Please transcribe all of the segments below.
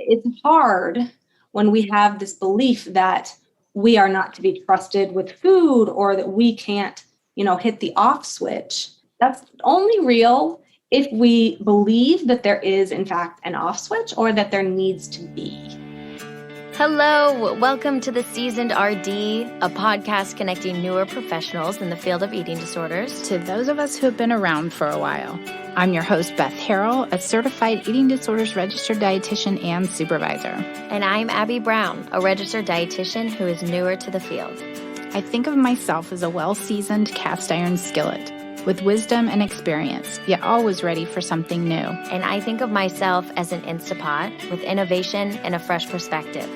it's hard when we have this belief that we are not to be trusted with food or that we can't, hit the off switch. That's only real if we believe that there is, in fact, an off switch or that there needs to be. Hello, welcome to the Seasoned RD, a podcast connecting newer professionals in the field of eating disorders to those of us who have been around for a while. I'm your host, Beth Harrell, a certified eating disorders registered dietitian and supervisor. And I'm Abby Brown, a registered dietitian who is newer to the field. I think of myself as a well-seasoned cast iron skillet with wisdom and experience, yet always ready for something new. And I think of myself as an Instapot with innovation and a fresh perspective.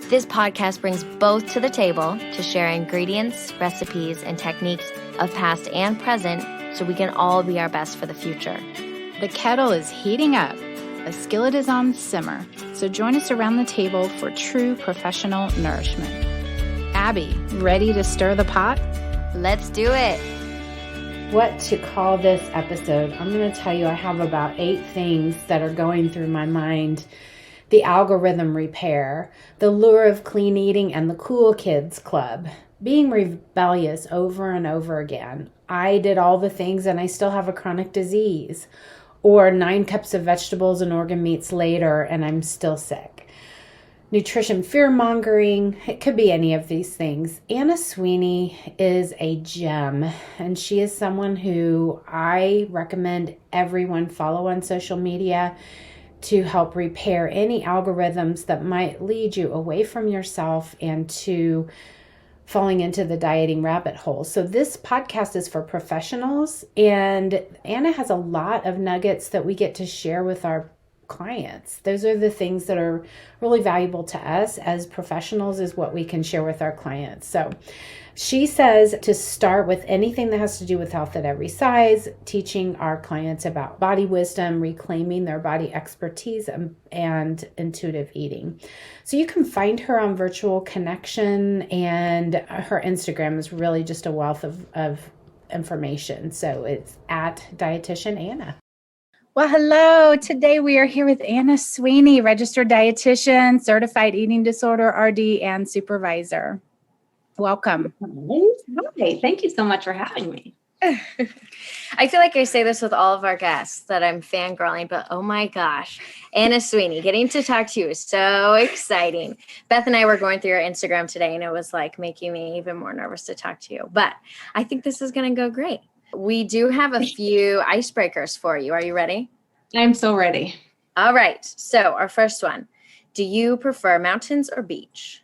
This podcast brings both to the table to share ingredients, recipes, and techniques of past and present so we can all be our best for the future. The kettle is heating up. The skillet is on simmer. So join us around the table for true professional nourishment. Abby, ready to stir the pot? Let's do it. What to call this episode? I'm going to tell you I have about 8 things that are going through my mind. The algorithm repair, the lure of clean eating, and the cool kids club. Being rebellious over and over again. I did all the things and I still have a chronic disease. Or 9 cups of vegetables and organ meats later and I'm still sick. Nutrition fear-mongering. It could be any of these things. Anna Sweeney is a gem, and she is someone who I recommend everyone follow on social media to help repair any algorithms that might lead you away from yourself and to falling into the dieting rabbit hole. So this podcast is for professionals, and Anna has a lot of nuggets that we get to share with our clients. Those are the things that are really valuable to us as professionals, is what we can share with our clients. So she says to start with anything that has to do with health at every size, teaching our clients about body wisdom, reclaiming their body expertise, and intuitive eating. So you can find her on Virtual Connection, and her Instagram is really just a wealth of information. So it's at Dietitian Anna. Well, hello. Today we are here with Anna Sweeney, registered dietitian, certified eating disorder RD, and supervisor. Welcome. Hi. Thank you so much for having me. I feel like I say this with all of our guests that I'm fangirling, but oh my gosh, Anna Sweeney, getting to talk to you is so exciting. Beth and I were going through your Instagram today, and it was like making me even more nervous to talk to you, but I think this is going to go great. We do have a few icebreakers for you. Are you ready? I'm so ready. All right. So our first one, do you prefer mountains or beach?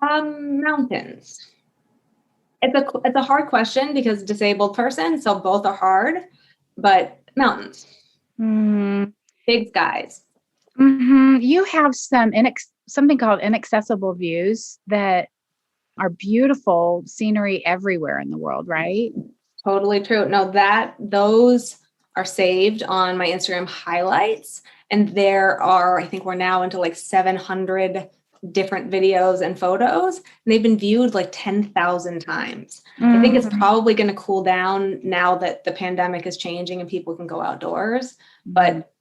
Mountains. It's a hard question because disabled person, so both are hard, but mountains. Mm-hmm. Big skies. Mm-hmm. You have something called inaccessible views that are beautiful scenery everywhere in the world, right? Totally true. No, those are saved on my Instagram highlights, and there are, I think we're now into like 700 different videos and photos, and they've been viewed like 10,000 times. Mm-hmm. I think it's probably going to cool down now that the pandemic is changing and people can go outdoors, but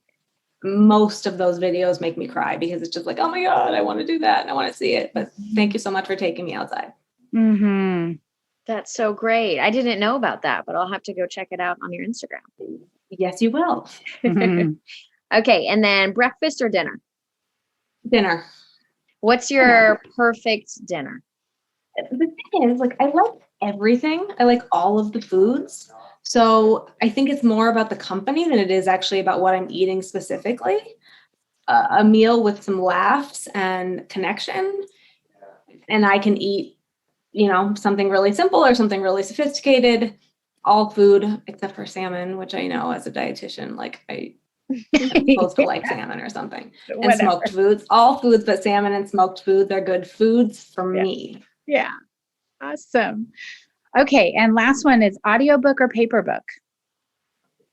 most of those videos make me cry because it's just like, oh my God, I want to do that and I want to see it. But thank you so much for taking me outside. Mm-hmm. That's so great. I didn't know about that, but I'll have to go check it out on your Instagram. Yes, you will. Mm-hmm. Okay. And then breakfast or dinner? Dinner. What's your perfect dinner? The thing is, like, I like everything. I like all of the foods. So I think it's more about the company than it is actually about what I'm eating specifically. A meal with some laughs and connection. And I can eat, something really simple or something really sophisticated. All food except for salmon, which I know as a dietitian, like I'm supposed to like salmon or something. And smoked foods, all foods but salmon and smoked foods are good foods for me. Yeah. Awesome. Okay. And last one is audiobook or paper book?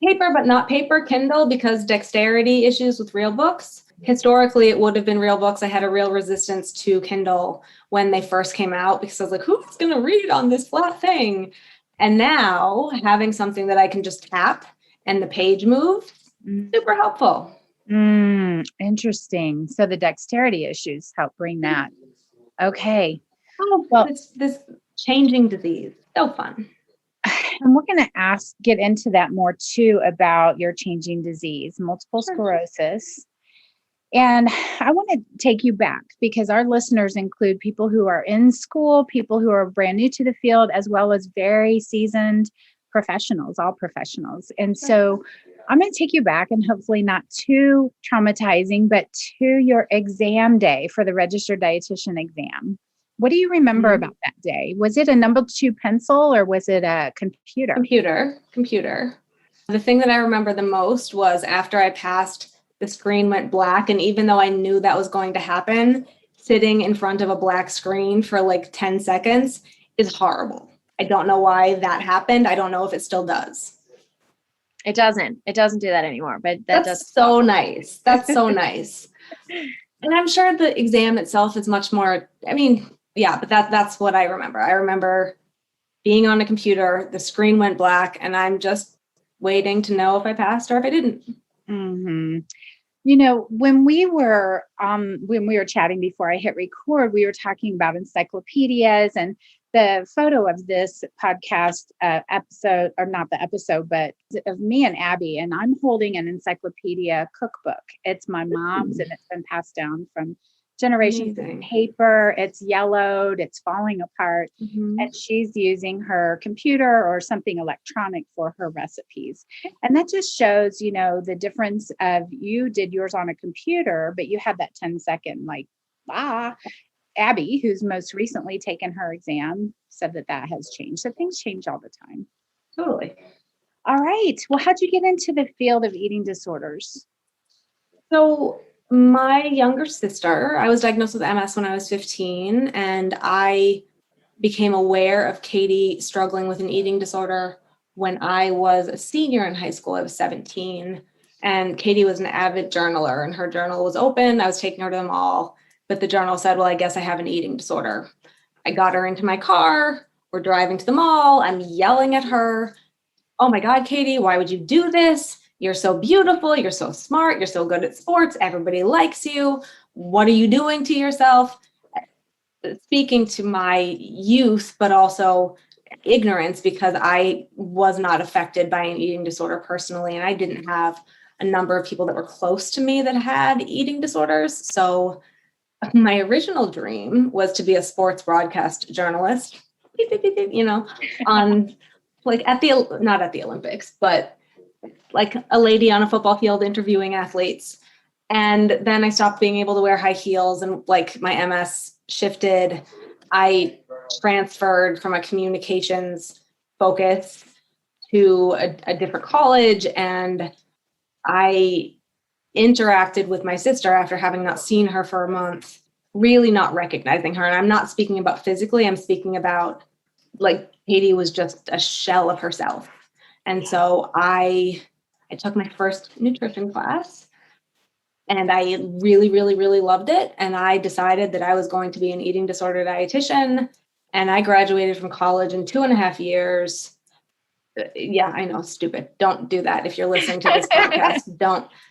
Paper, but not paper, Kindle, because dexterity issues with real books. Historically, it would have been real books. I had a real resistance to Kindle when they first came out because I was like, who's going to read on this flat thing? And now having something that I can just tap and the page move, super helpful. Interesting. So the dexterity issues help bring that. Okay. Oh, Well, this changing disease. So fun. and we're going to get into that more too about your changing disease, multiple sclerosis. And I want to take you back because our listeners include people who are in school, people who are brand new to the field, as well as very seasoned professionals, all professionals. And so I'm going to take you back, and hopefully not too traumatizing, but to your exam day for the registered dietitian exam. What do you remember about that day? Was it a number 2 pencil or was it a computer? Computer. The thing that I remember the most was after I passed, the screen went black. And even though I knew that was going to happen, sitting in front of a black screen for like 10 seconds is horrible. I don't know why that happened. I don't know if it still does. It doesn't do that anymore, but That's so nice. That's so nice. And I'm sure the exam itself is much more, but that's what I remember. I remember being on a computer, the screen went black, and I'm just waiting to know if I passed or if I didn't. Mm-hmm. You know, when we were chatting before I hit record, we were talking about encyclopedias, and the photo of this podcast episode, or not the episode, but of me and Abby, and I'm holding an encyclopedia cookbook. It's my mom's, and it's been passed down from generations of paper. It's yellowed, it's falling apart, and she's using her computer or something electronic for her recipes. And that just shows, you know, the difference of you did yours on a computer, but you had that 10-second, Abby, who's most recently taken her exam, said that has changed. So things change all the time. Totally. All right. Well, how'd you get into the field of eating disorders? So my younger sister, I was diagnosed with MS when I was 15, and I became aware of Katie struggling with an eating disorder when I was a senior in high school. I was 17, and Katie was an avid journaler, and her journal was open. I was taking her to the mall, but the journal said, well, I guess I have an eating disorder. I got her into my car. We're driving to the mall. I'm yelling at her. Oh my God, Katie, why would you do this? You're so beautiful. You're so smart. You're so good at sports. Everybody likes you. What are you doing to yourself? Speaking to my youth, but also ignorance, because I was not affected by an eating disorder personally. And I didn't have a number of people that were close to me that had eating disorders. So my original dream was to be a sports broadcast journalist, you know, on like not at the Olympics, but like a lady on a football field interviewing athletes. And then I stopped being able to wear high heels, and like my MS shifted. I transferred from a communications focus to a different college, and I interacted with my sister after having not seen her for a month, really not recognizing her. And I'm not speaking about physically, I'm speaking about like Katie was just a shell of herself. And so I took my first nutrition class, and I really, really, really loved it. And I decided that I was going to be an eating disorder dietitian. And I graduated from college in 2.5 years. Yeah, I know, stupid. Don't do that. If you're listening to this podcast,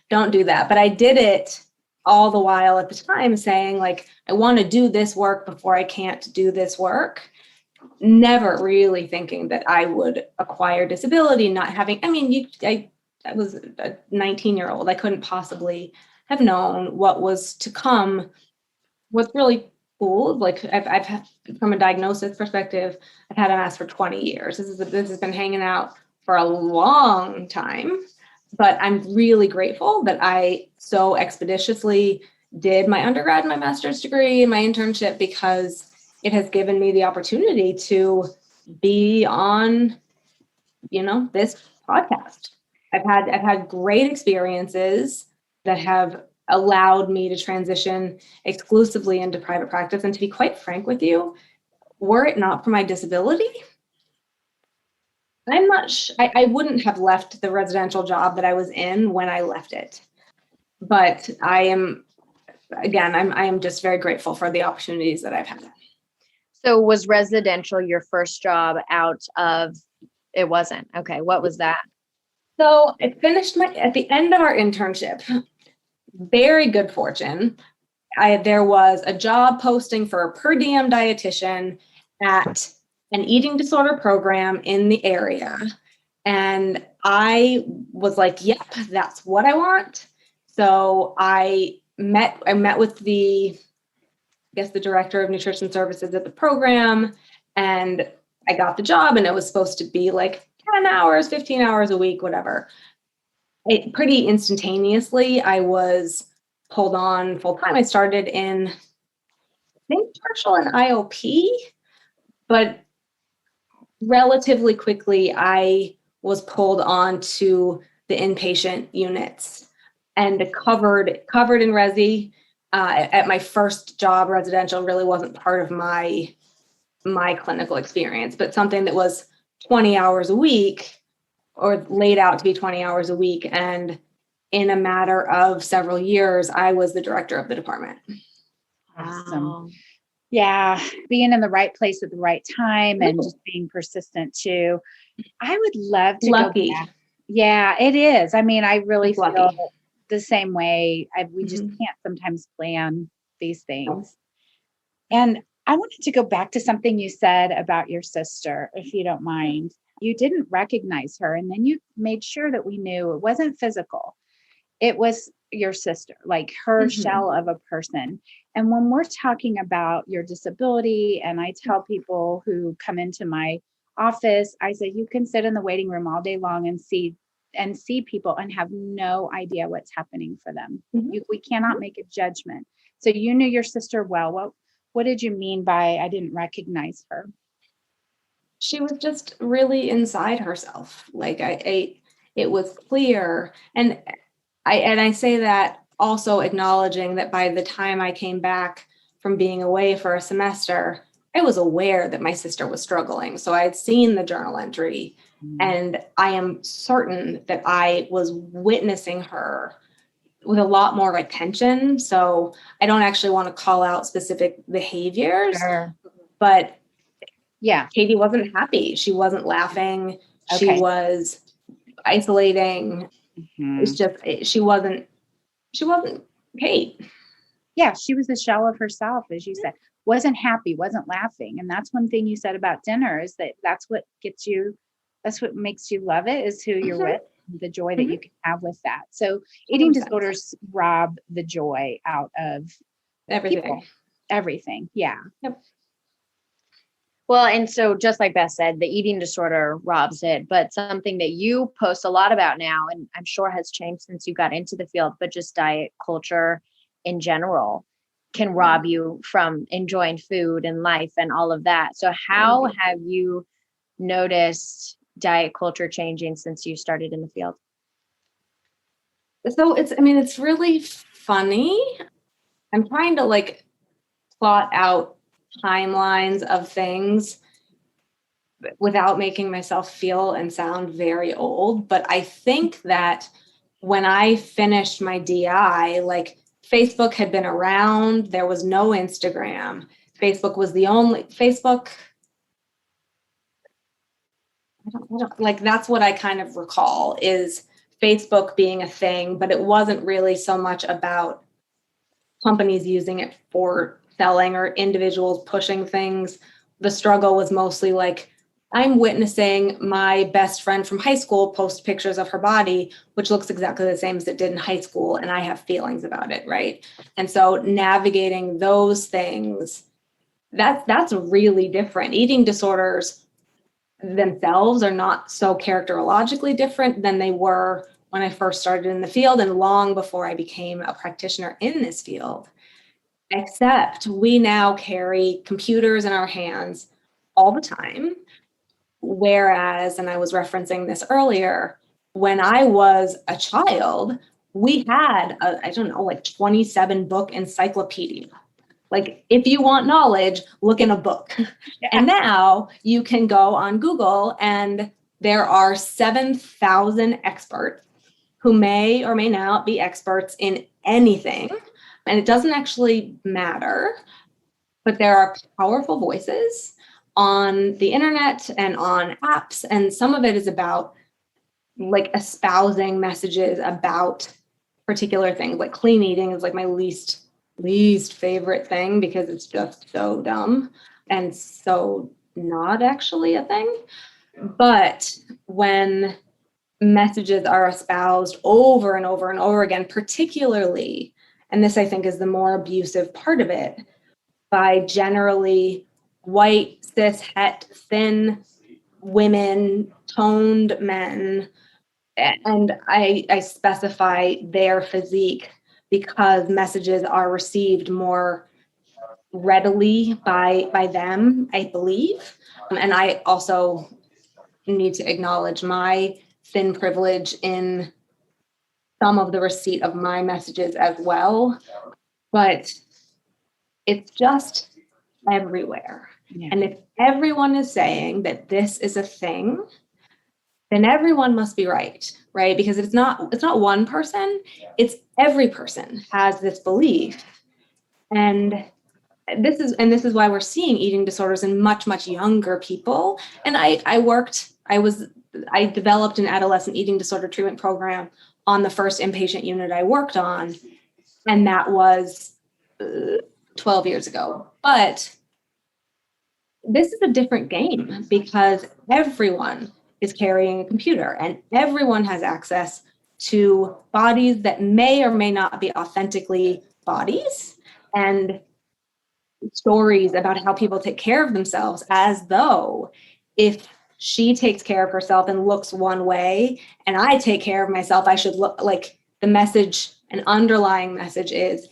don't do that. But I did it all the while at the time saying, like, I want to do this work before I can't do this work. Never really thinking that I would acquire disability, not having, I was a 19-year-old. I couldn't possibly have known what was to come. What's really cool, like I've had, from a diagnosis perspective, I've had MS for 20 years. This has been hanging out for a long time, but I'm really grateful that I so expeditiously did my undergrad and my master's degree and my internship, because it has given me the opportunity to be on, this podcast. I've had great experiences that have allowed me to transition exclusively into private practice. And to be quite frank with you, were it not for my disability, I wouldn't have left the residential job that I was in when I left it. But I am just very grateful for the opportunities that I've had. So was residential your first job out of, it wasn't. Okay. What was that? So I finished at the end of our internship, very good fortune. There was a job posting for a per diem dietitian at an eating disorder program in the area. And I was like, yep, that's what I want. So I met with the director of nutrition services at the program, and I got the job, and it was supposed to be like 10 hours, 15 hours a week, whatever. Pretty instantaneously, I was pulled on full time. I started in, I think, partial and IOP, but relatively quickly, I was pulled on to the inpatient units and covered in resi. At my first job, residential really wasn't part of my clinical experience, but something that was 20 hours a week, or laid out to be 20 hours a week. And in a matter of several years, I was the director of the department. Awesome. Wow. Yeah. Being in the right place at the right time and just being persistent too. I would love to Lucky. go back. Yeah, it is. I mean, I really Lucky. feel the same way. We just Mhm. can't sometimes plan these things. And I wanted to go back to something you said about your sister, if you don't mind. You didn't recognize her, and then you made sure that we knew it wasn't physical. It was your sister, like her Mhm. shell of a person. And when we're talking about your disability, and I tell people who come into my office, I say, you can sit in the waiting room all day long and see people and have no idea what's happening for them. Mhm. We cannot make a judgment. So you knew your sister well. What did you mean by I didn't recognize her? She was just really inside herself. Like it was clear. And I say that also acknowledging that by the time I came back from being away for a semester, I was aware that my sister was struggling. So I had seen the journal entry, and I am certain that I was witnessing her with a lot more attention. So I don't actually want to call out specific behaviors, Sure. but Yeah. Katie wasn't happy. She wasn't laughing. She Okay. was isolating. Mhm. It's just, she wasn't Kate. Yeah, she was the shell of herself, as you said. Wasn't happy, wasn't laughing. And that's one thing you said about dinner, is that's what makes you love it, is who you're Mhm. with, the joy that Mhm. you can have with that. So eating 100%. disorders rob the joy out of Everything. people. Everything. Yeah. Yep. Well, and so just like Beth said, the eating disorder robs it, but something that you post a lot about now, and I'm sure has changed since you got into the field, but just diet culture in general can rob you from enjoying food and life and all of that. So how have you noticed diet culture changing since you started in the field? So it's really funny. I'm trying to plot out timelines of things without making myself feel and sound very old. But I think that when I finished my DI, Facebook had been around, there was no Instagram. Facebook was the only Facebook. That's what I kind of recall, is Facebook being a thing, but it wasn't really so much about companies using it for selling or individuals pushing things. The struggle was mostly I'm witnessing my best friend from high school post pictures of her body, which looks exactly the same as it did in high school, and I have feelings about it, right? And so navigating those things, that's really different. Eating disorders themselves are not so characterologically different than they were when I first started in the field and long before I became a practitioner in this field. Except we now carry computers in our hands all the time. Whereas, and I was referencing this earlier, when I was a child, we had a 27 book encyclopedia. If you want knowledge, look in a book. Yeah. And now you can go on Google, and there are 7,000 experts who may or may not be experts in anything. And it doesn't actually matter, but there are powerful voices on the internet and on apps. And some of it is about espousing messages about particular things. Like clean eating is like my least favorite thing because it's just so dumb and so not actually a thing. But when messages are espoused over and over and over again, particularly, and this I think is the more abusive part of it, by generally white, cis, het, thin women, toned men, and I specify their physique because messages are received more readily by them, I believe. And I also need to acknowledge my thin privilege in some of the receipt of my messages as well. But it's just everywhere. Yeah. And if everyone is saying that this is a thing, then everyone must be right? Because it's not one person, it's every person has this belief. And this is why we're seeing eating disorders in much, much younger people. And I developed an adolescent eating disorder treatment program on the first inpatient unit I worked on. And that was 12 years ago. But this is a different game because everyone is carrying a computer and everyone has access to bodies that may or may not be authentically bodies, and stories about how people take care of themselves, as though if she takes care of herself and looks one way and I take care of myself, I should look like the message, an underlying message is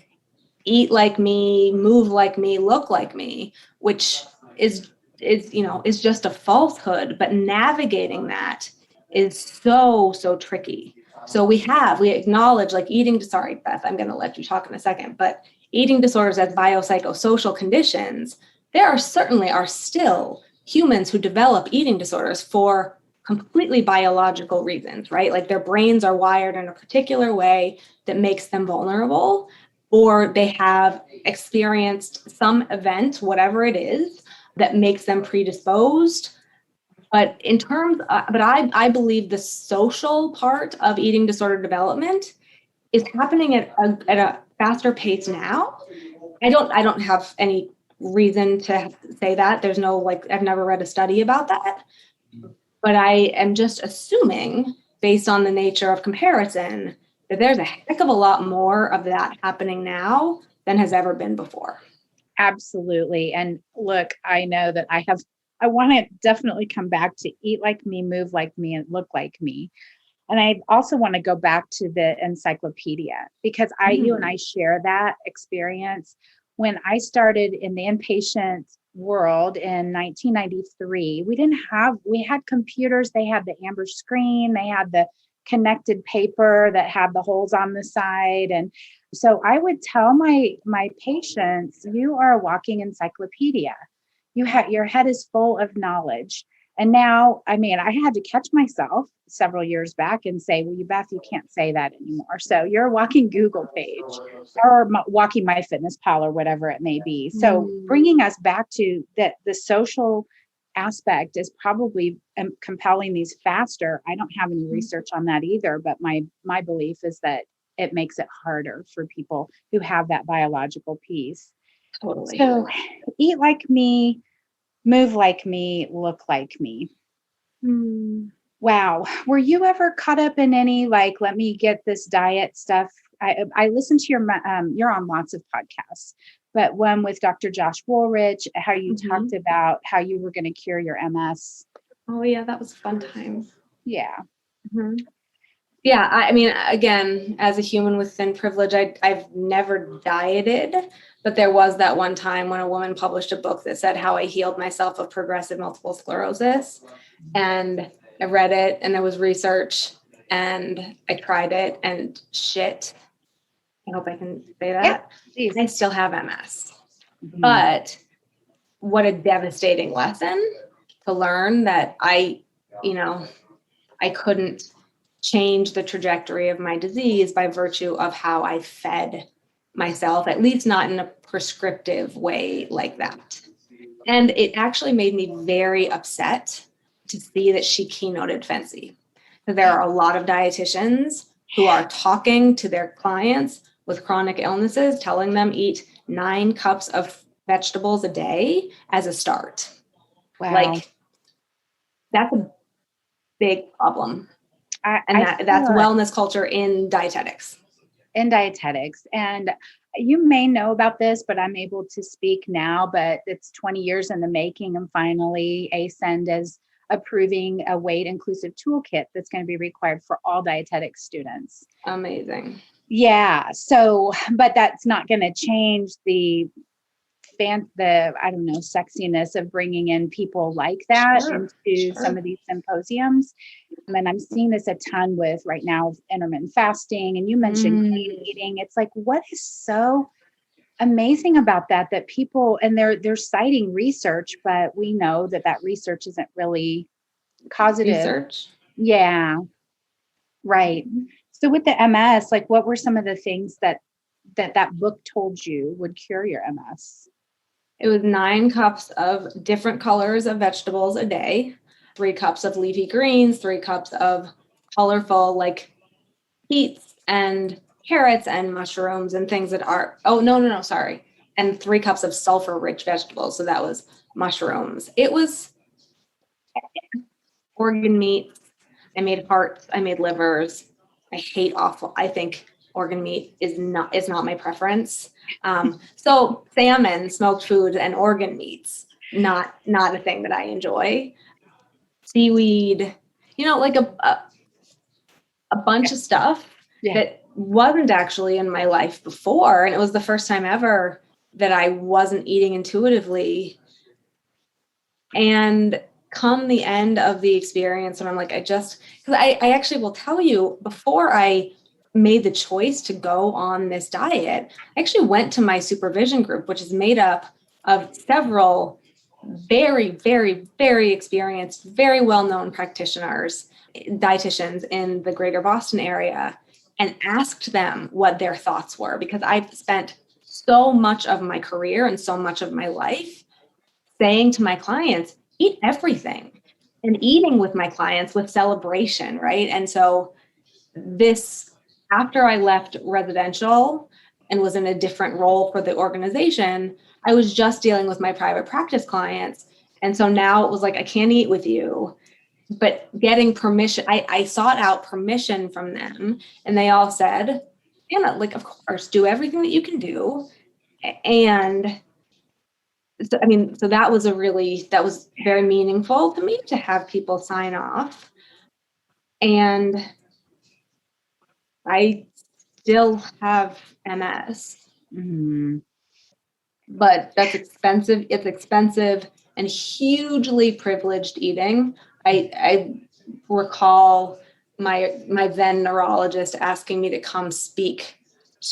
eat like me, move like me, look like me, which is just a falsehood. But navigating that is so tricky. So we acknowledge like sorry, Beth, I'm going to let you talk in a second, but eating disorders as biopsychosocial conditions, there are still humans who develop eating disorders for completely biological reasons, right? Like their brains are wired in a particular way that makes them vulnerable, or they have experienced some event, whatever it is, that makes them predisposed. But I believe the social part of eating disorder development is happening at a faster pace now. I don't have any reason to say that. There's no, I've never read a study about that. But I am just assuming, based on the nature of comparison, that there's a heck of a lot more of that happening now than has ever been before. Absolutely. And look, I know that I want to definitely come back to eat like me, move like me, and look like me. And I also want to go back to the Encyclopedia because you and I share that experience. When I started in the inpatient world in 1993, we had computers. They had the amber screen. They had the connected paper that had the holes on the side. And so I would tell my patients, you are a walking encyclopedia. Your head is full of knowledge. And now, I had to catch myself several years back and say, well, Beth, you can't say that anymore. So you're a walking Google page or walking MyFitnessPal or whatever it may be. So bringing us back to the social aspect is probably compelling these faster. I don't have any research on that either, but my belief is that it makes it harder for people who have that biological piece. Totally. So eat like me, move like me, look like me. Wow. Were you ever caught up in any, let me get this diet stuff? I listened to you're on lots of podcasts, but one with Dr. Josh Woolrich, how you talked about how you were going to cure your MS. Oh yeah, that was a fun time. Yeah. Yeah, again, as a human with thin privilege, I've never dieted, but there was that one time when a woman published a book that said how I healed myself of progressive multiple sclerosis. And I read it and there was research and I tried it and shit. I hope I can say that. Yeah, I still have MS. But what a devastating lesson to learn that I couldn't change the trajectory of my disease by virtue of how I fed myself, at least not in a prescriptive way like that. And it actually made me very upset to see that she keynoted Fancy. There are a lot of dietitians who are talking to their clients with chronic illnesses, telling them eat 9 cups of vegetables a day as a start. Wow. Like, that's a big problem. That's feel wellness culture in dietetics. in dietetics. And you may know about this, but I'm able to speak now, but it's 20 years in the making. And finally, ASCEND is approving a weight inclusive toolkit that's going to be required for all dietetics students. Amazing. Yeah. So, but that's not going to change the I don't know, sexiness of bringing in people like that into some of these symposiums. And I'm seeing this a ton with right now intermittent fasting. And you mentioned clean eating. It's like, what is so amazing about that people, and they're citing research, but we know that research isn't really causative. Research. Yeah. Right. So with the MS, like, what were some of the things that book told you would cure your MS? It was 9 cups of different colors of vegetables a day, 3 cups of leafy greens, 3 cups of colorful like beets and carrots and mushrooms and things that are, sorry. And 3 cups of sulfur-rich vegetables. So that was mushrooms. It was organ meat. I made hearts. I made livers. I think organ meat is not my preference. So salmon, smoked food, and organ meats, not a thing that I enjoy. Seaweed, like a bunch of stuff that wasn't actually in my life before. And it was the first time ever that I wasn't eating intuitively. And come the end of the experience, and I'm like, because I actually will tell you, before I made the choice to go on this diet, I actually went to my supervision group, which is made up of several very, very, very experienced, very well-known practitioners, dietitians in the greater Boston area, and asked them what their thoughts were, because I've spent so much of my career and so much of my life saying to my clients, eat everything, and eating with my clients with celebration, right? And so after I left residential and was in a different role for the organization, I was just dealing with my private practice clients. And so now it was like, I can't eat with you, but getting permission, I sought out permission from them, and they all said, Anna, like, of course, do everything that you can do. And so that was very meaningful to me to have people sign off. And I still have MS, but that's expensive. It's expensive and hugely privileged eating. I recall my then neurologist asking me to come speak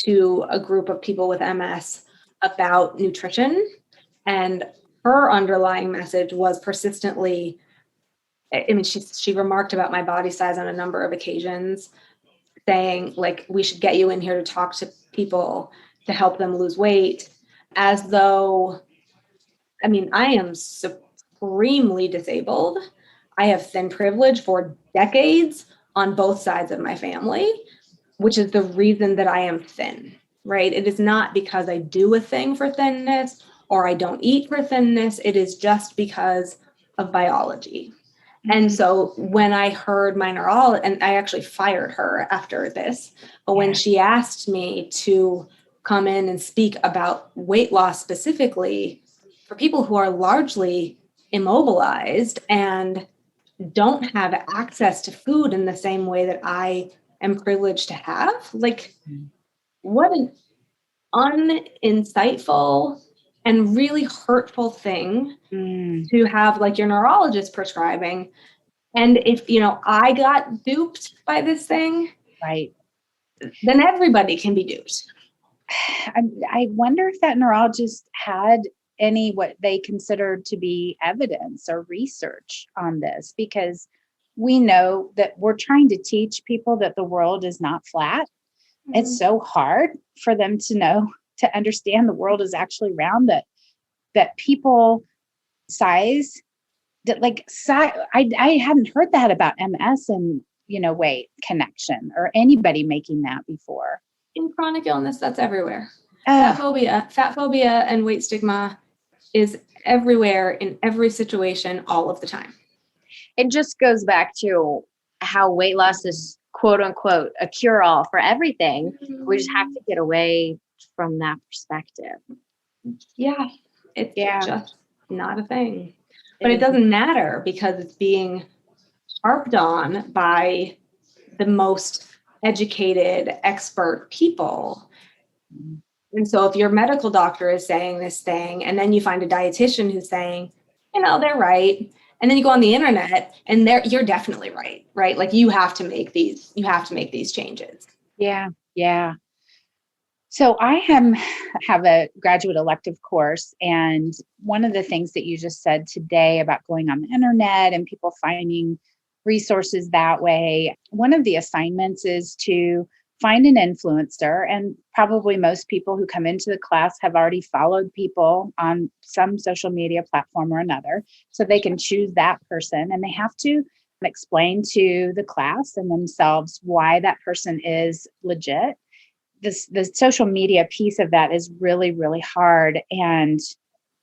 to a group of people with MS about nutrition. And her underlying message was persistently, she remarked about my body size on a number of occasions, saying, like, we should get you in here to talk to people to help them lose weight, as though, I am supremely disabled. I have thin privilege for decades on both sides of my family, which is the reason that I am thin, right? It is not because I do a thing for thinness or I don't eat for thinness. It is just because of biology. And so when I heard my neurologist, and I actually fired her after this, but when she asked me to come in and speak about weight loss specifically for people who are largely immobilized and don't have access to food in the same way that I am privileged to have, like, what an uninsightful and really hurtful thing to have, like, your neurologist prescribing. And if, I got duped by this thing, right, then everybody can be duped. I wonder if that neurologist had any what they considered to be evidence or research on this, because we know that we're trying to teach people that the world is not flat. It's so hard for them to understand the world is actually round, that people size, that, like, I hadn't heard that about MS weight connection or anybody making that before. In chronic illness, that's everywhere. Fat phobia and weight stigma is everywhere in every situation all of the time. It just goes back to how weight loss is quote unquote a cure-all for everything. We just have to get away from that perspective. Yeah, it's just not a thing. But it doesn't matter because it's being harped on by the most educated, expert people. And so if your medical doctor is saying this thing, and then you find a dietitian who's saying, they're right. And then you go on the internet and you're definitely right, right? Like you have to make these changes. Yeah. Yeah. So I have a graduate elective course. And one of the things that you just said today about going on the internet and people finding resources that way, one of the assignments is to find an influencer. And probably most people who come into the class have already followed people on some social media platform or another. So they can choose that person and they have to explain to the class and themselves why that person is legit. The social media piece of that is really, really hard. And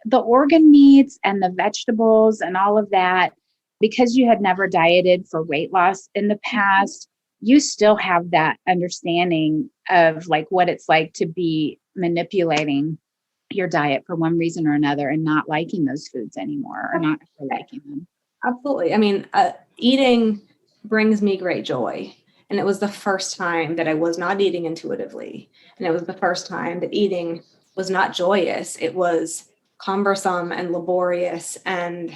the organ meats and the vegetables and all of that, because you had never dieted for weight loss in the past, you still have that understanding of like what it's like to be manipulating your diet for one reason or another and not liking those foods anymore or not liking them. Absolutely. I mean, eating brings me great joy. And it was the first time that I was not eating intuitively. And it was the first time that eating was not joyous. It was cumbersome and laborious and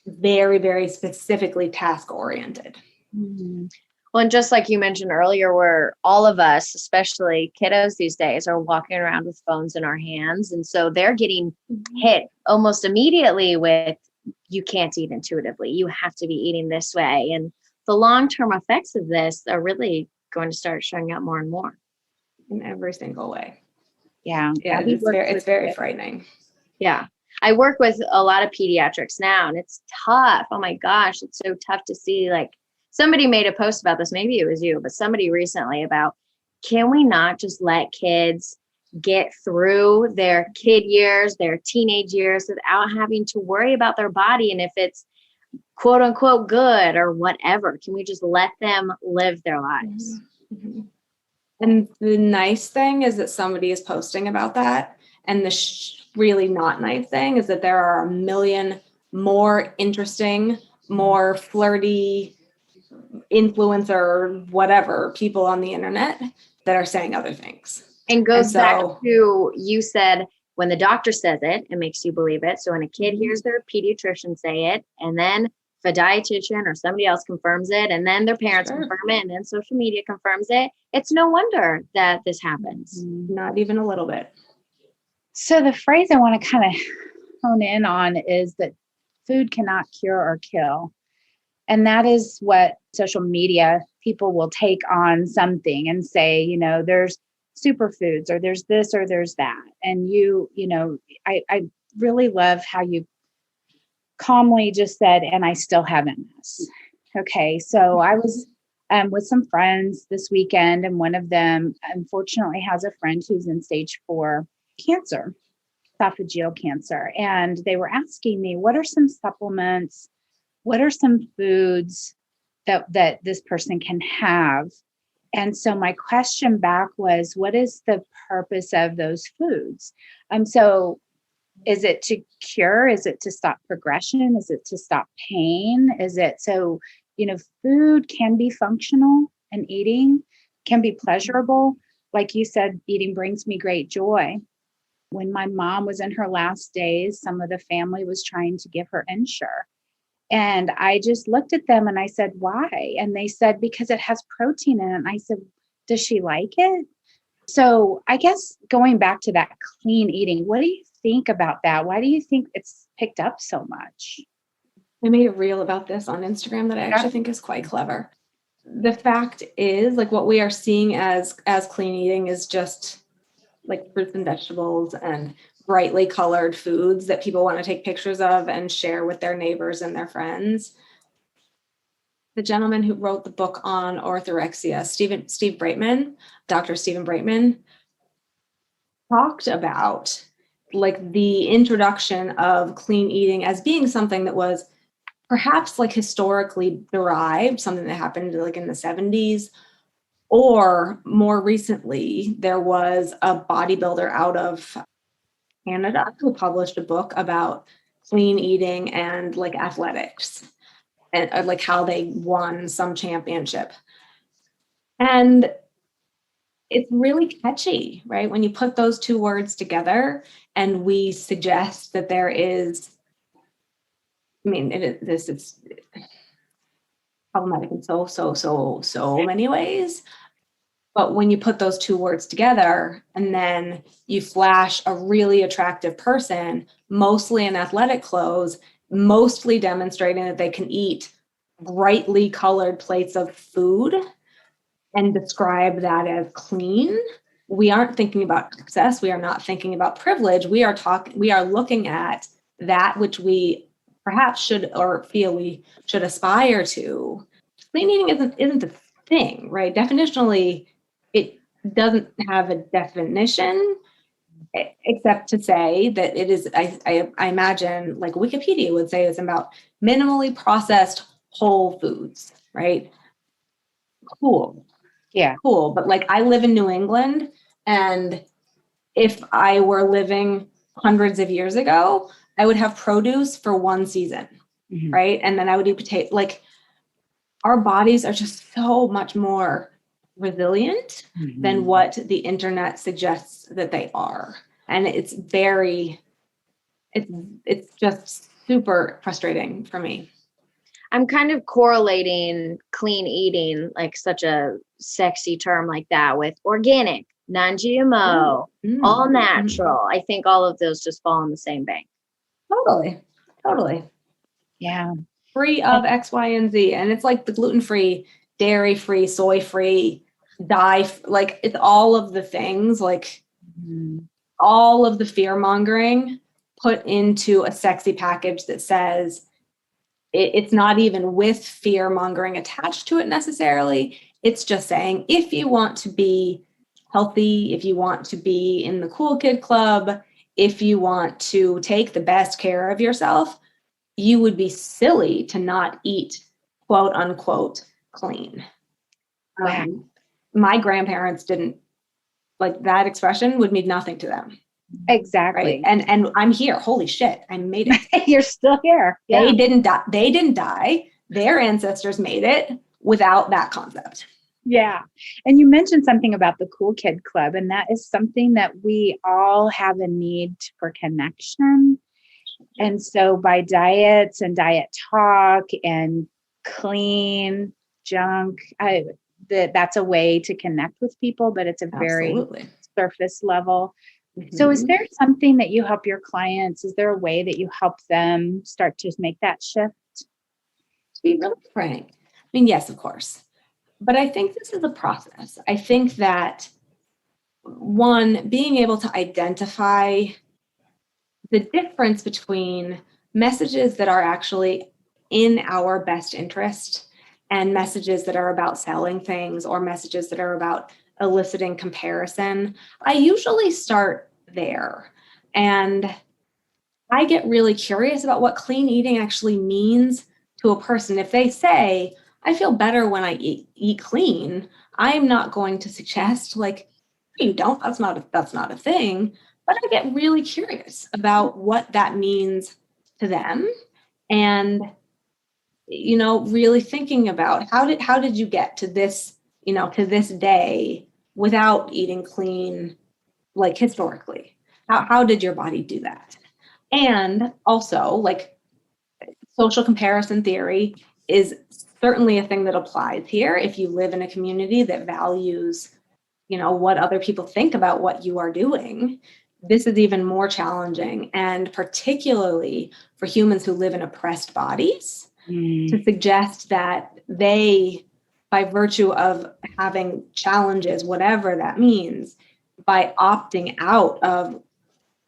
very, very specifically task-oriented. Mm-hmm. Well, and just like you mentioned earlier, where all of us, especially kiddos these days, are walking around with phones in our hands. And so they're getting hit almost immediately with, you can't eat intuitively. You have to be eating this way. And the long-term effects of this are really going to start showing up more and more. In every single way. Yeah. It's very frightening. Yeah. I work with a lot of pediatrics now, and it's tough. Oh my gosh, it's so tough to see. Like somebody made a post about this, maybe it was you, but somebody recently about, can we not just let kids get through their kid years, their teenage years without having to worry about their body? And if it's quote unquote good or whatever, can we just let them live their lives? Mm-hmm. And the nice thing is that somebody is posting about that. And the really not nice thing is that there are a million more interesting, more flirty influencer, whatever people on the internet that are saying other things. And goes back to, you said, when the doctor says it, it makes you believe it. So when a kid hears their pediatrician say it, and then if a dietitian or somebody else confirms it, and then their parents confirm it, and then social media confirms it, it's no wonder that this happens. Not even a little bit. So the phrase I want to kind of hone in on is that food cannot cure or kill. And that is what social media people will take on something and say, there's superfoods or there's this or there's that. And I really love how you calmly just said, and I still have MS. Okay. So I was with some friends this weekend, and one of them unfortunately has a friend who's in stage 4 cancer, esophageal cancer. And they were asking me, what are some supplements? What are some foods that this person can have? And so my question back was, what is the purpose of those foods? So is it to cure? Is it to stop progression? Is it to stop pain? Is it so, food can be functional and eating can be pleasurable. Like you said, eating brings me great joy. When my mom was in her last days, some of the family was trying to give her Ensure. And I just looked at them and I said, why? And they said, because it has protein in it. And I said, does she like it? So I guess going back to that clean eating, what do you think about that? Why do you think it's picked up so much? I made a reel about this on Instagram that I actually think is quite clever. The fact is, like, what we are seeing as clean eating is just like fruits and vegetables and brightly colored foods that people want to take pictures of and share with their neighbors and their friends. the gentleman who wrote the book on orthorexia, Dr. Stephen Bratman, talked about like the introduction of clean eating as being something that was perhaps like historically derived, something that happened like in the 70s, or more recently, there was a bodybuilder out of Canada who published a book about clean eating and like athletics and like how they won some championship. And it's really catchy, right? When you put those two words together and we suggest that there is, I mean, this is problematic in so many ways. But when you put those two words together and then you flash a really attractive person, mostly in athletic clothes, mostly demonstrating that they can eat brightly colored plates of food and describe that as clean, we aren't thinking about access. We are not thinking about privilege. We are looking at that which we perhaps should or feel we should aspire to. Clean eating isn't a thing, right? Definitionally, it doesn't have a definition except to say that it is, I imagine, like Wikipedia would say, it's about minimally processed whole foods, right? Cool. Yeah. Cool. But like I live in New England, and if I were living hundreds of years ago, I would have produce for one season, right? And then I would eat potato. Like our bodies are just so much more resilient than what the internet suggests that they are. And it's just super frustrating for me. I'm kind of correlating clean eating, like such a sexy term like that, with organic, non-GMO, all natural. I think all of those just fall in the same bank. Totally. Yeah. Free of X, Y, and Z. And it's like the gluten-free, dairy-free, soy-free, like it's all of the things, like all of the fear-mongering put into a sexy package that says, it's not even with fear mongering attached to it necessarily. It's just saying, if you want to be healthy, if you want to be in the cool kid club, if you want to take the best care of yourself, you would be silly to not eat quote unquote clean. Wow. My grandparents didn't, like, that expression would mean nothing to them. Exactly. Right. And I'm here. Holy shit. I made it. You're still here. Yeah. They didn't die. Their ancestors made it without that concept. Yeah. And you mentioned something about the Cool Kid Club, and that is something that we all have a need for connection. And so by diets and diet talk and clean junk, that's a way to connect with people, but it's a very surface level. So is there something that you help your clients? Is there a way that you help them start to make that shift? To be really frank, I mean, yes, of course. But I think this is a process. I think that, one, being able to identify the difference between messages that are actually in our best interest and messages that are about selling things or messages that are about eliciting comparison, I usually start there. And I get really curious about what clean eating actually means to a person. If they say, I feel better when I eat clean, I'm not going to suggest, like, you don't, that's not a thing. But I get really curious about what that means to them. And, you know, really thinking about how did you get to this, you know, to this day without eating clean, like historically? How did your body do that? And also, like, social comparison theory is certainly a thing that applies here. If you live in a community that values, you know, what other people think about what you are doing, this is even more challenging. And particularly for humans who live in oppressed bodies, to suggest that they, by virtue of having challenges, whatever that means, by opting out of,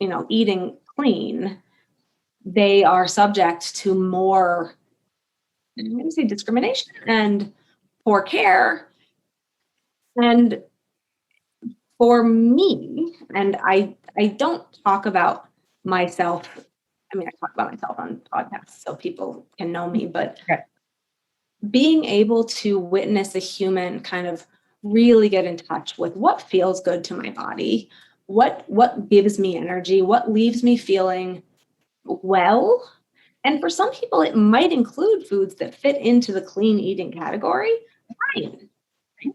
you know, eating clean, they are subject to more I'm going to say discrimination and poor care. And for me, and I don't talk about myself. I mean, I talk about myself on podcasts so people can know me, but being able to witness a human kind of really get in touch with what feels good to my body, what gives me energy, what leaves me feeling well. And for some people, it might include foods that fit into the clean eating category. Fine.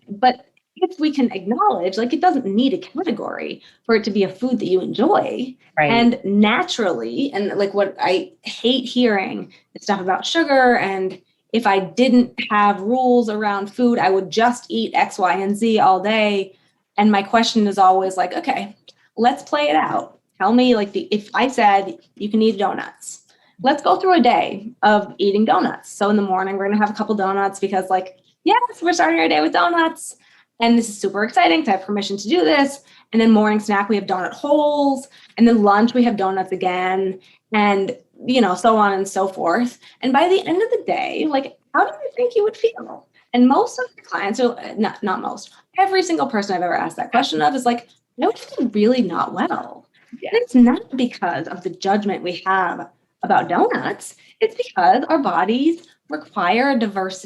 But if we can acknowledge, like, it doesn't need a category for it to be a food that you enjoy. Right. And naturally, and like what I hate hearing is stuff about sugar. And if I didn't have rules around food, I would just eat X, Y, and Z all day. And my question is always like, okay, let's play it out. Tell me, like, if I said you can eat donuts, let's go through a day of eating donuts. So in the morning, we're going to have a couple donuts because, like, yes, we're starting our day with donuts. And this is super exciting to have permission to do this. And then morning snack, we have donut holes. And then lunch, we have donuts again. And, you know, so on and so forth. And by the end of the day, like, how do you think you would feel? And most of the clients are, not most, every single person I've ever asked that question of is like, I would feel really not well. Yeah. And it's not because of the judgment we have about donuts. It's because our bodies require a diverse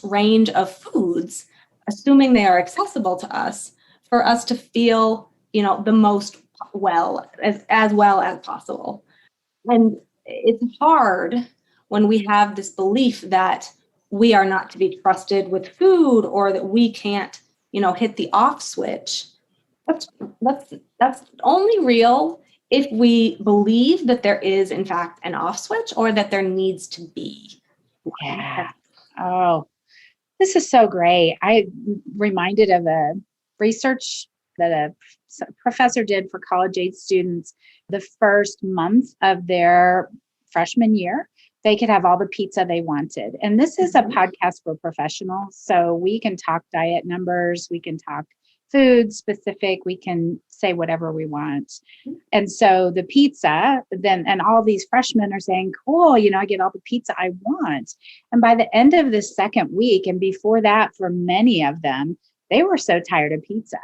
range of foods, assuming they are accessible to us, for us to feel, you know, the most well as well as possible. And it's hard when we have this belief that we are not to be trusted with food, or that we can't, you know, hit the off switch. That's only real if we believe that there is, in fact, an off switch, or that there needs to be. Yeah. Oh, this is so great. I'm reminded of a research that a professor did for college-age students. The first month of their freshman year, they could have all the pizza they wanted. And this is a podcast for professionals. So we can talk diet numbers, we can talk food specific, we can say whatever we want. And so the pizza then, and all these freshmen are saying, cool, you know, I get all the pizza I want. And by the end of the second week, and before that, for many of them, they were so tired of pizza.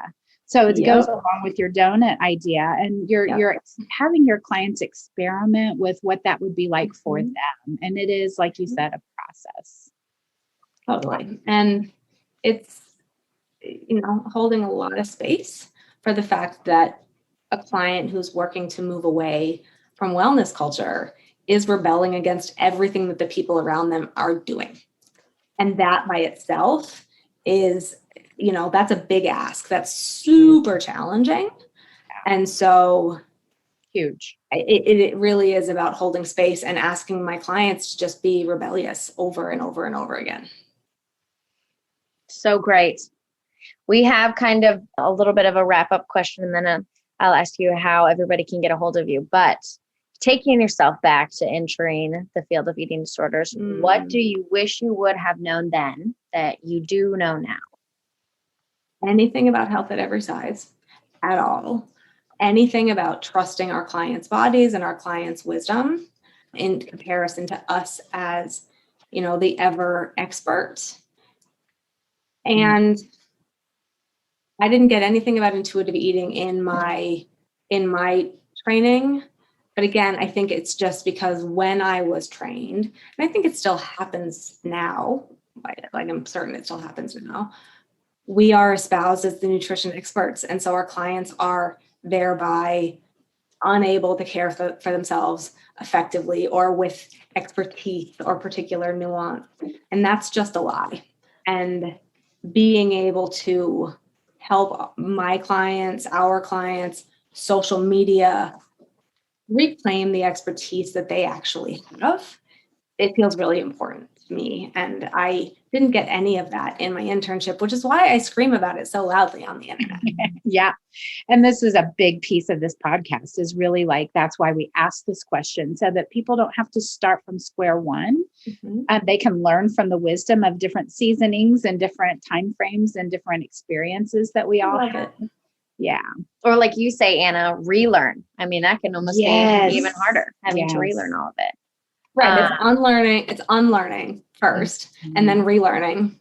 So it goes along with your donut idea, and you're having your clients experiment with what that would be like for them. And it is, like you said, a process. Totally. And it's, you know, holding a lot of space for the fact that a client who's working to move away from wellness culture is rebelling against everything that the people around them are doing. And that by itself is, you know, that's a big ask. That's super challenging. And so huge. It really is about holding space and asking my clients to just be rebellious over and over and over again. So great. We have kind of a little bit of a wrap-up question, and then I'll ask you how everybody can get a hold of you. But taking yourself back to entering the field of eating disorders, what do you wish you would have known then that you do know now? Anything about health at every size at all. Anything about trusting our clients' bodies and our clients' wisdom in comparison to us as, you know, the ever expert. And I didn't get anything about intuitive eating in my training. But again, I think it's just because when I was trained, and I think it still happens now, like I'm certain it still happens now, we are espoused as the nutrition experts. And so our clients are thereby unable to care for themselves effectively or with expertise or particular nuance. And that's just a lie. And being able to help my clients, our clients, social media, reclaim the expertise that they actually have, it feels really important to me. And I didn't get any of that in my internship, which is why I scream about it so loudly on the internet. Yeah. And this is a big piece of this podcast, is really like, that's why we ask this question, so that people don't have to start from square one. They can learn from the wisdom of different seasonings and different time frames and different experiences that we all have. Yeah. Or like you say, Anna, relearn. I mean, that can almost be even harder, having to relearn all of it. Right. It's unlearning first and then relearning.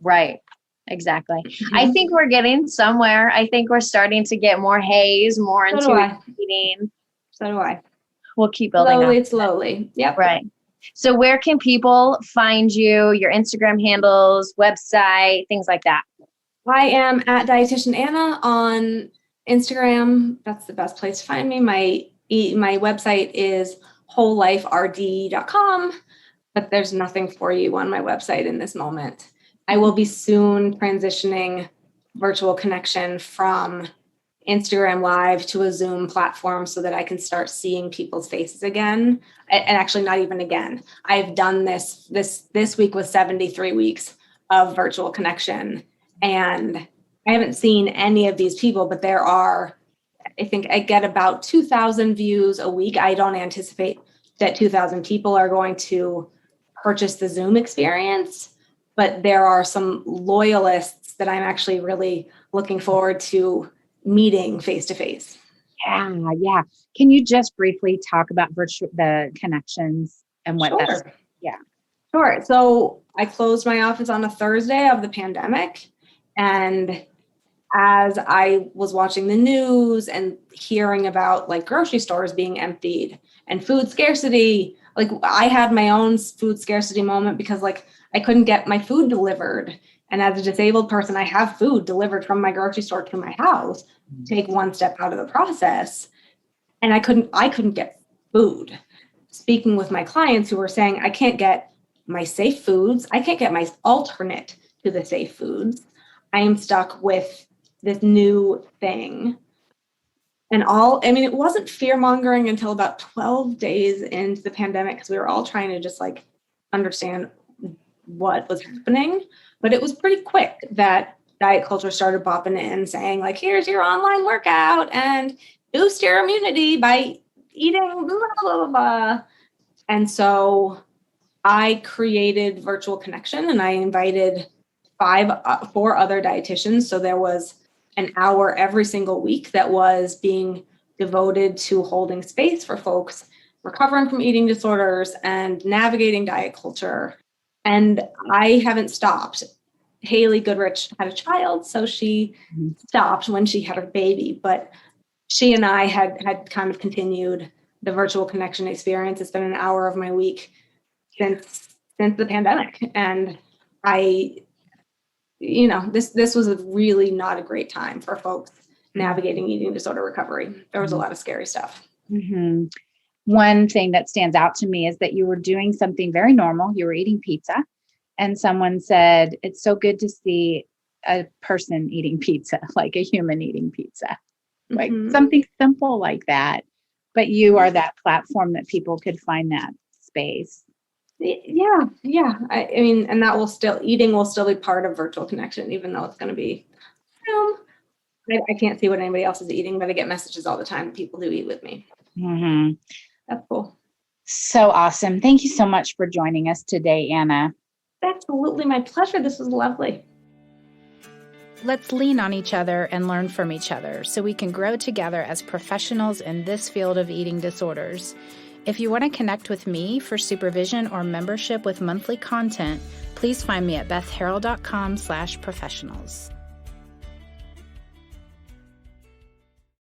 Right. Exactly. I think we're getting somewhere. I think we're starting to get more HAES, more So do I. intuitive eating. So do I. We'll keep building up. Slowly. Yep. Right. So where can people find you, your Instagram handles, website, things like that? I am at Dietitian Anna on Instagram. That's the best place to find me. My website is wholeliferd.com, but there's nothing for you on my website in this moment. I will be soon transitioning Virtual Connection from Instagram Live to a Zoom platform so that I can start seeing people's faces again. And actually not even again. I've done this week was 73 weeks of Virtual Connection, and I haven't seen any of these people, but there are, I think I get about 2,000 views a week. I don't anticipate that 2,000 people are going to purchase the Zoom experience, but there are some loyalists that I'm actually really looking forward to meeting face to face. Yeah. Can you just briefly talk about the connections and what that's? Yeah. Sure. So I closed my office on a Thursday of the pandemic, and as I was watching the news and hearing about like grocery stores being emptied and food scarcity, like I had my own food scarcity moment because like I couldn't get my food delivered. And as a disabled person, I have food delivered from my grocery store to my house. Take one step out of the process, and I couldn't get food. Speaking with my clients who were saying, I can't get my safe foods. I can't get my alternate to the safe foods. I am stuck with this new thing. And it wasn't fear mongering until about 12 days into the pandemic because we were all trying to just like understand what was happening. But it was pretty quick that diet culture started popping in saying like, here's your online workout and boost your immunity by eating blah, blah, blah, blah. And so I created Virtual Connection and I invited 4 other dietitians. So there was an hour every single week that was being devoted to holding space for folks recovering from eating disorders and navigating diet culture. And I haven't stopped. Haley Goodrich had a child, so she stopped when she had her baby, but she and I had kind of continued the Virtual Connection experience. It's been an hour of my week since the pandemic. And this was a really not a great time for folks navigating eating disorder recovery. There was a lot of scary stuff. Mm-hmm. One thing that stands out to me is that you were doing something very normal. You were eating pizza, and someone said, it's so good to see a person eating pizza, like a human eating pizza, like something simple like that. But you are that platform that people could find that space. Yeah. I mean, and eating will still be part of Virtual Connection, even though it's going to be Zoom. I can't see what anybody else is eating, but I get messages all the time. People do eat with me. Mm-hmm. That's cool. So awesome. Thank you so much for joining us today, Anna. Absolutely my pleasure. This was lovely. Let's lean on each other and learn from each other so we can grow together as professionals in this field of eating disorders. If you want to connect with me for supervision or membership with monthly content, please find me at bethharrell.com/professionals.